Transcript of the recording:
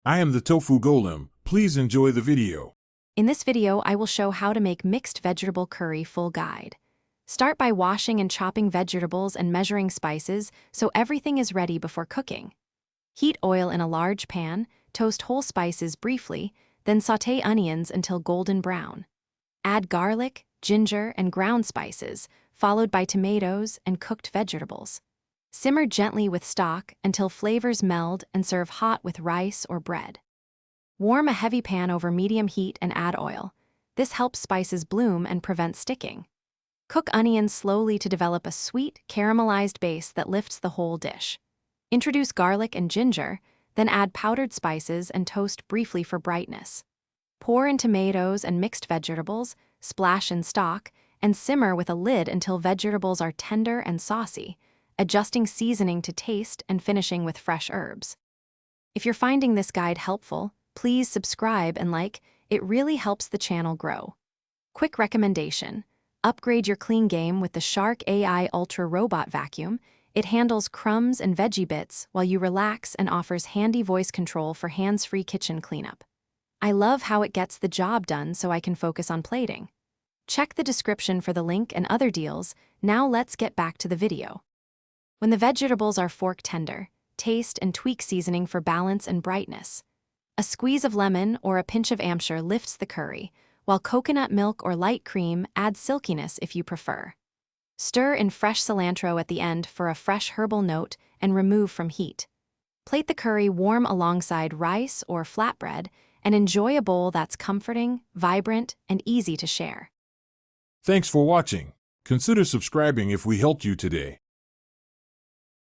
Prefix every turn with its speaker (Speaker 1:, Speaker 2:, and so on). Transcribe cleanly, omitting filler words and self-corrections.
Speaker 1: I am the Tofu Golem. Please enjoy the video.
Speaker 2: In this video, I will show how to make mixed vegetable curry full guide. Start by washing and chopping vegetables and measuring spices so everything is ready before cooking. Heat oil in a large pan, toast whole spices briefly, then sauté onions until golden brown. Add garlic, ginger, and ground spices, followed by tomatoes and cooked vegetables. Simmer gently with stock until flavors meld and serve hot with rice or bread. Warm a heavy pan over medium heat and add oil. This helps spices bloom and prevents sticking. Cook onions slowly to develop a sweet, caramelized base that lifts the whole dish. Introduce garlic and ginger, then add powdered spices and toast briefly for brightness. Pour in tomatoes and mixed vegetables, splash in stock, and simmer with a lid until vegetables are tender and saucy, adjusting seasoning to taste and finishing with fresh herbs. If you're finding this guide helpful, please subscribe and like. It really helps the channel grow. Quick recommendation: upgrade your clean game with the Shark AI Ultra Robot Vacuum. It handles crumbs and veggie bits while you relax and offers handy voice control for hands-free kitchen cleanup. I love how it gets the job done so I can focus on plating. Check the description for the link and other deals. Now let's get back to the video. When the vegetables are fork tender, taste and tweak seasoning for balance and brightness. A squeeze of lemon or a pinch of Amsure lifts the curry, while coconut milk or light cream adds silkiness if you prefer. Stir in fresh cilantro at the end for a fresh herbal note and remove from heat. Plate the curry warm alongside rice or flatbread and enjoy a bowl that's comforting, vibrant, and easy to share.
Speaker 1: Thanks for watching. Consider subscribing if we helped you today.